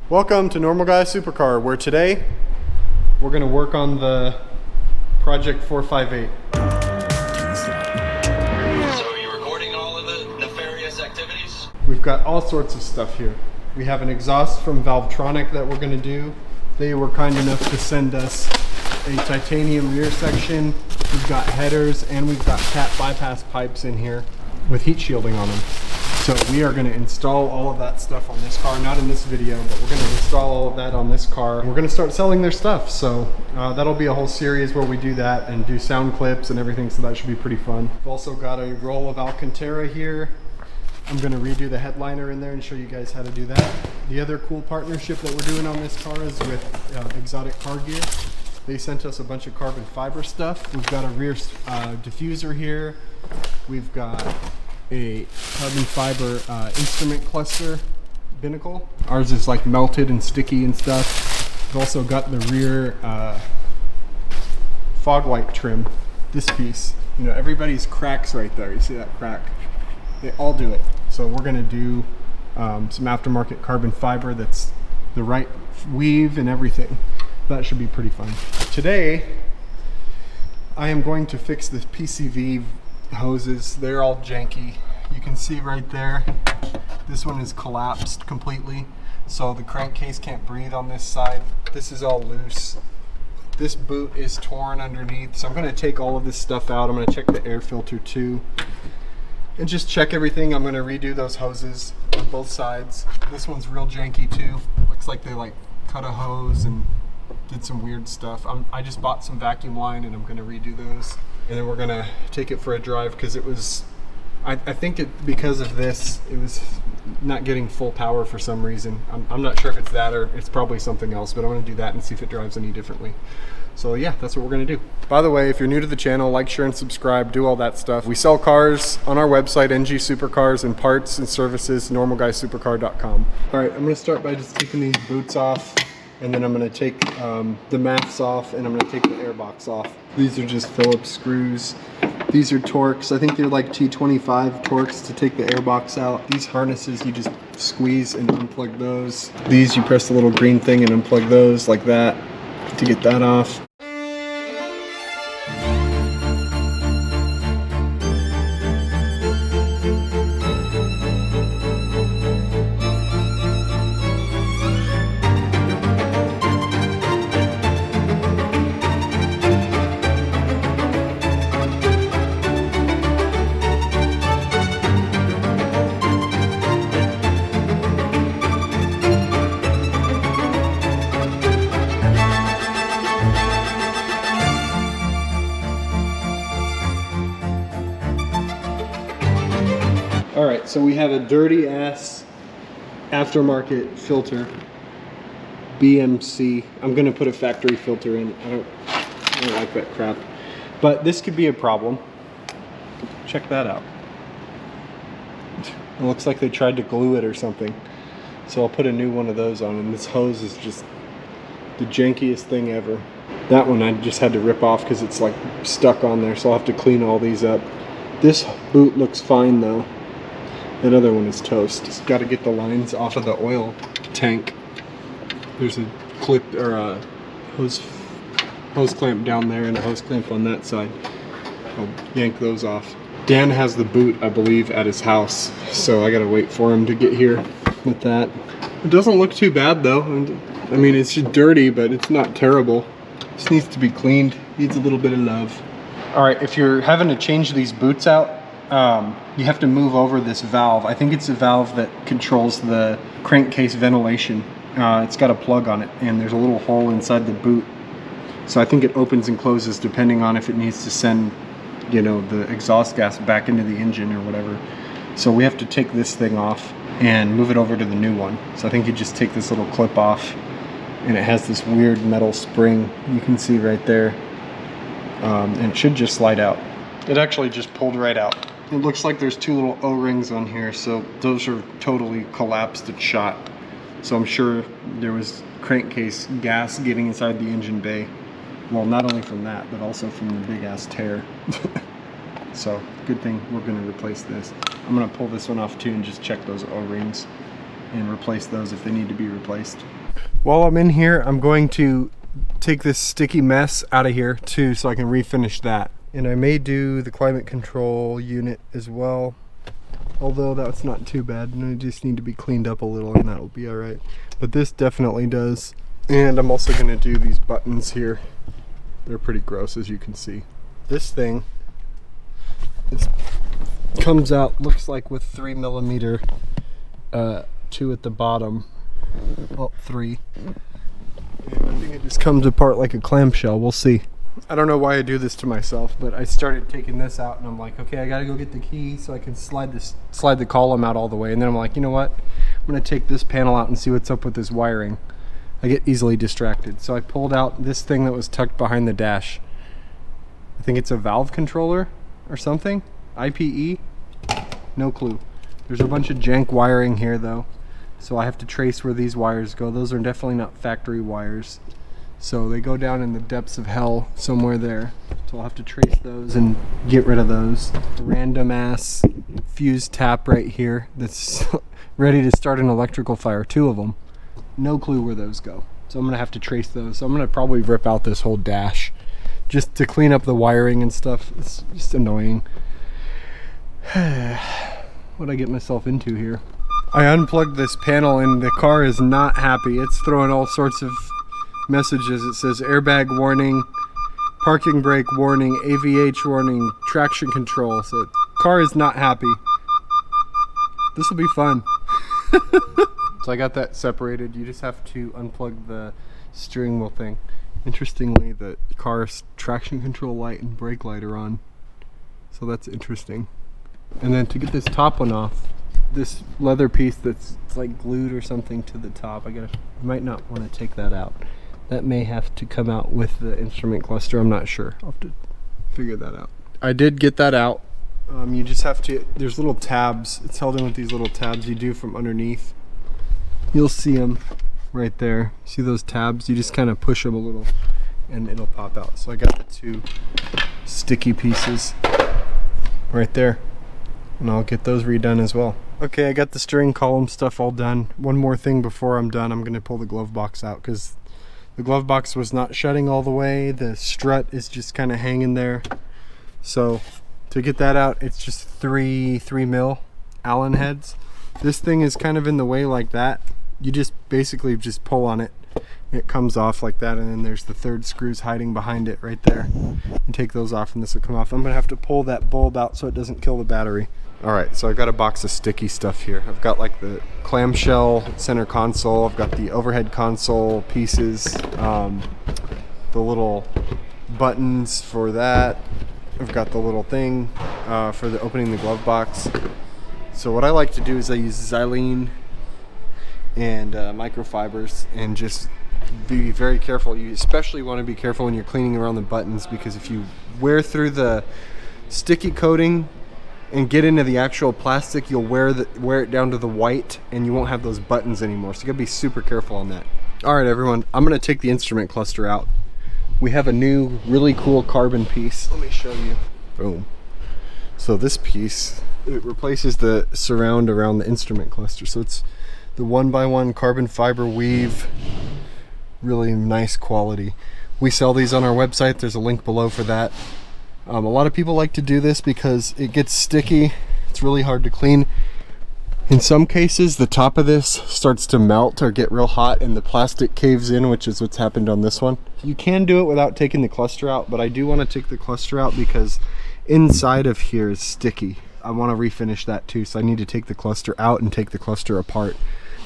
Welcome to Normal Guy Supercar, where today we're going to work on the Project 458. So are you recording all of the nefarious activities? We've got all sorts of stuff here. We have an exhaust from Valvetronic that we're going to do. They were kind enough to send us a titanium rear section. We've got headers and we've got cat bypass pipes in here with heat shielding on them. So we are going to install all of that stuff on this car, not in this video, but we're going to install all of that on this car. We're going to start selling their stuff. So that'll be a whole series where we do that and do sound clips and everything. So that should be pretty fun. We've also got a roll of Alcantara here. I'm going to redo the headliner in there and show you guys how to do that. The other cool partnership that we're doing on this car is with Exotic Car Gear. They sent us a bunch of carbon fiber stuff. We've got a rear diffuser here. We've got a carbon fiber instrument cluster binnacle. Ours is like melted and sticky and stuff. We've also got the rear fog light trim. This piece, you know, everybody's cracks right there. You see that crack? They all do it. So we're gonna do some aftermarket carbon fiber that's the right weave and everything. That should be pretty fun. Today, I am going to fix the PCV hoses. They're all janky. You can see right there, this one is collapsed completely. So the crankcase can't breathe on this side. This is all loose. This boot is torn underneath. So I'm gonna take all of this stuff out. I'm gonna check the air filter too. And just check everything. I'm gonna redo those hoses on both sides. This one's real janky too. Looks like they like cut a hose and did some weird stuff. I just bought some vacuum line and I'm gonna redo those. And then we're gonna take it for a drive because it was, I think because of this, it was not getting full power for some reason. I'm not sure if it's that or it's probably something else, but I'm gonna do that and see if it drives any differently. So yeah, that's what we're gonna do. By the way, if you're new to the channel, like, share, and subscribe, do all that stuff. We sell cars on our website, NG Supercars, and parts and services, normalguysupercar.com. All right, I'm gonna start by just taking these boots off, and then I'm gonna take the mats off, and I'm gonna take the airbox off. These are just Phillips screws. These are Torx. I think they're like T25 Torx to take the airbox out. These harnesses, you just squeeze and unplug those. These, you press the little green thing and unplug those like that to get that off. All right, so we have a dirty ass aftermarket filter, BMC. I'm gonna put a factory filter in. I don't like that crap, but this could be a problem. Check that out. It looks like they tried to glue it or something. So I'll put a new one of those on, and this hose is just the jankiest thing ever. That one I just had to rip off because it's like stuck on there, so I'll have to clean all these up. This boot looks fine though. That other one is toast. Just got to get the lines off of the oil tank. There's a clip or a hose clamp down there and a hose clamp on that side. I'll yank those off. Dan has the boot, I believe, at his house, so I gotta wait for him to get here with that. It doesn't look too bad though. I mean, it's just dirty, but it's not terrible. This needs to be cleaned. Needs a little bit of love. All right, if you're having to change these boots out, you have to move over this valve. I think it's a valve that controls the crankcase ventilation. It's got a plug on it, and there's a little hole inside the boot. So I think it opens and closes depending on if it needs to send, you know, the exhaust gas back into the engine or whatever. So we have to take this thing off and move it over to the new one. So I think you just take this little clip off, and it has this weird metal spring you can see right there. And it should just slide out. It actually just pulled right out. It looks like there's two little O-rings on here, so those are totally collapsed and shot. So I'm sure there was crankcase gas getting inside the engine bay. Well, not only from that, but also from the big ass tear. So good thing we're gonna replace this. I'm gonna pull this one off too and just check those O-rings and replace those if they need to be replaced. While I'm in here, I'm going to take this sticky mess out of here too so I can refinish that. And I may do the climate control unit as well, although that's not too bad, and it just need to be cleaned up a little and that'll be alright. But this definitely does. And I'm also going to do these buttons here. They're pretty gross, as you can see. This thing comes out, looks like with 3mm, 2 at the bottom, well, 3. And I think it just comes apart like a clamshell. We'll see. I don't know why I do this to myself, but I started taking this out and I'm like, okay, I gotta go get the key so I can slide the column out all the way. And then I'm like, you know what? I'm gonna take this panel out and see what's up with this wiring. I get easily distracted. So I pulled out this thing that was tucked behind the dash. I think it's a valve controller or something. IPE? No clue. There's a bunch of jank wiring here though. So I have to trace where these wires go. Those are definitely not factory wires. So they go down in the depths of hell somewhere there. So I'll have to trace those and get rid of those. Random ass fuse tap right here that's ready to start an electrical fire. 2 of them. No clue where those go. So I'm gonna have to trace those. So I'm gonna probably rip out this whole dash just to clean up the wiring and stuff. It's just annoying. What'd I get myself into here? I unplugged this panel and the car is not happy. It's throwing all sorts of messages. It says airbag warning, parking brake warning, AVH warning, traction control. So the car is not happy. This will be fun. So I got that separated. You just have to unplug the steering wheel thing. Interestingly, the car's traction control light and brake light are on. So that's interesting. And then to get this top one off, this leather piece that's like glued or something to the top, might not want to take that out. That may have to come out with the instrument cluster. I'm not sure. I'll have to figure that out. I did get that out. You just have to, there's little tabs. It's held in with these little tabs you do from underneath. You'll see them right there. See those tabs? You just kind of push them a little and it'll pop out. So I got the 2 sticky pieces right there. And I'll get those redone as well. Okay, I got the steering column stuff all done. One more thing before I'm done, I'm going to pull the glove box out because the glove box was not shutting all the way. The strut is just kind of hanging there. So to get that out, it's just 3 mil Allen heads. This thing is kind of in the way like that. You just basically just pull on it. It comes off like that, and then there's the 3rd screws hiding behind it right there. And take those off and this will come off. I'm going to have to pull that bulb out so it doesn't kill the battery. Alright, so I got a box of sticky stuff here. I've got like the clamshell center console, I've got the overhead console pieces, the little buttons for that, I've got the little thing for the opening the glove box. So what I like to do is I use xylene and microfibers and just be very careful. You especially want to be careful when you're cleaning around the buttons, because if you wear through the sticky coating and get into the actual plastic, you'll wear it down to the white and you won't have those buttons anymore. So you gotta be super careful on that. Alright everyone, I'm gonna take the instrument cluster out. We have a new really cool carbon piece. Let me show you. Boom. So this piece, it replaces the surround around the instrument cluster. So it's the 1x1 carbon fiber weave, really nice quality. We sell these on our website. There's a link below for that. A lot of people like to do this because it gets sticky. It's really hard to clean. In some cases, the top of this starts to melt or get real hot and the plastic caves in, which is what's happened on this one. You can do it without taking the cluster out, but I do want to take the cluster out because inside of here is sticky. I want to refinish that too, so I need to take the cluster out and take the cluster apart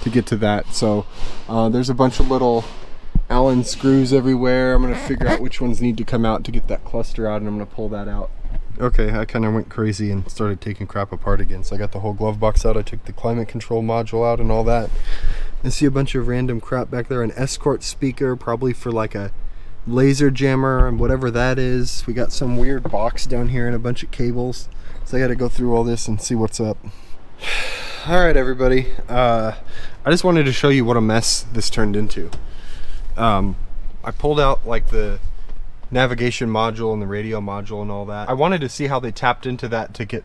to get to that. So there's a bunch of little Allen screws everywhere. I'm going to figure out which ones need to come out to get that cluster out, and I'm going to pull that out. Okay, I kind of went crazy and started taking crap apart again. So I got the whole glove box out. I took the climate control module out and all that. I see a bunch of random crap back there. An Escort speaker, probably for like a laser jammer and whatever that is. We got some weird box down here and a bunch of cables. So I got to go through all this and see what's up. All right, everybody. I just wanted to show you what a mess this turned into. I pulled out like the navigation module and the radio module and all that. I wanted to see how they tapped into that to get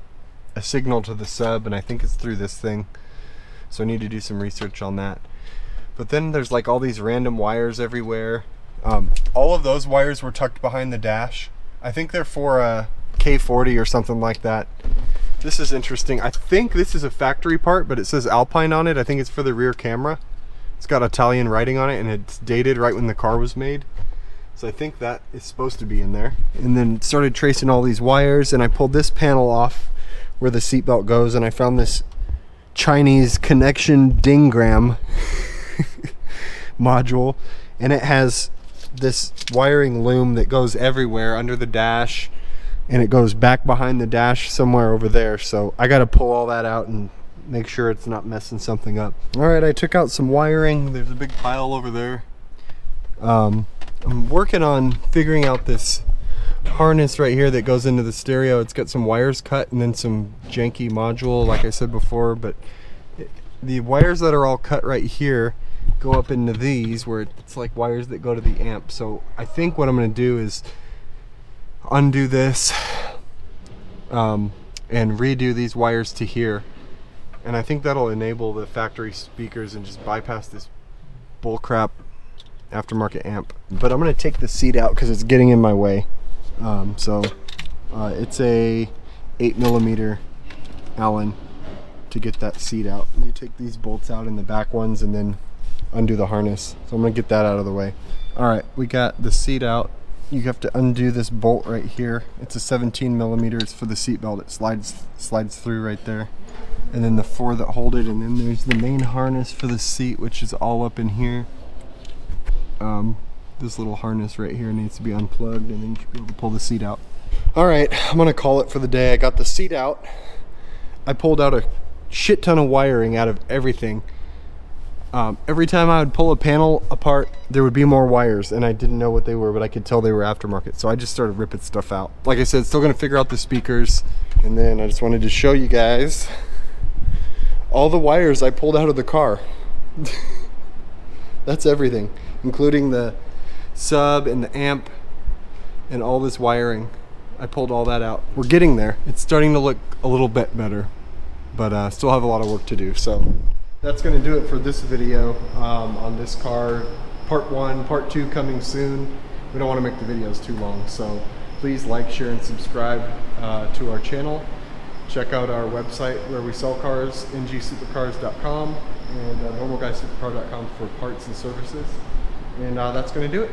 a signal to the sub, and I think it's through this thing. So I need to do some research on that. But then there's like all these random wires everywhere. All of those wires were tucked behind the dash. I think they're for a K40 or something like that. This is interesting. I think this is a factory part, but it says Alpine on it. I think it's for the rear camera. It's got Italian writing on it, and it's dated right when the car was made. So I think that is supposed to be in there. And then started tracing all these wires, and I pulled this panel off where the seatbelt goes, and I found this Chinese connection dingram module, and it has this wiring loom that goes everywhere under the dash, and it goes back behind the dash somewhere over there. So I got to pull all that out and make sure it's not messing something up. All right, I took out some wiring. There's a big pile over there. I'm working on figuring out this harness right here that goes into the stereo. It's got some wires cut and then some janky module, like I said before, but the wires that are all cut right here go up into these where it's like wires that go to the amp. So I think what I'm going to do is undo this and redo these wires to here, and I think that'll enable the factory speakers and just bypass this bullcrap aftermarket amp. But I'm going to take the seat out because it's getting in my way. It's a 8mm Allen to get that seat out. You take these bolts out in the back ones and then undo the harness. So I'm going to get that out of the way. All right, we got the seat out. You have to undo this bolt right here. It's a 17mm. It's for the seat belt. It slides through right there. And then the 4 that hold it, and then there's the main harness for the seat, which is all up in here. This little harness right here needs to be unplugged, and then you should be able to pull the seat out. All right, I'm gonna call it for the day. I got the seat out. I pulled out a shit ton of wiring out of everything. Every time I would pull a panel apart, there would be more wires, and I didn't know what they were, but I could tell they were aftermarket. So I just started ripping stuff out. Like I said, still gonna figure out the speakers, and then I just wanted to show you guys all the wires I pulled out of the car. That's everything, including the sub and the amp and all this wiring. I pulled all that out. We're getting there. It's starting to look a little bit better, but still have a lot of work to do. So that's going to do it for this video on this car. Part 1, part 2 coming soon. We don't want to make the videos too long, so please like, share, and subscribe to our channel. Check out our website where we sell cars, ngsupercars.com, and normalguysupercar.com for parts and services. And that's going to do it.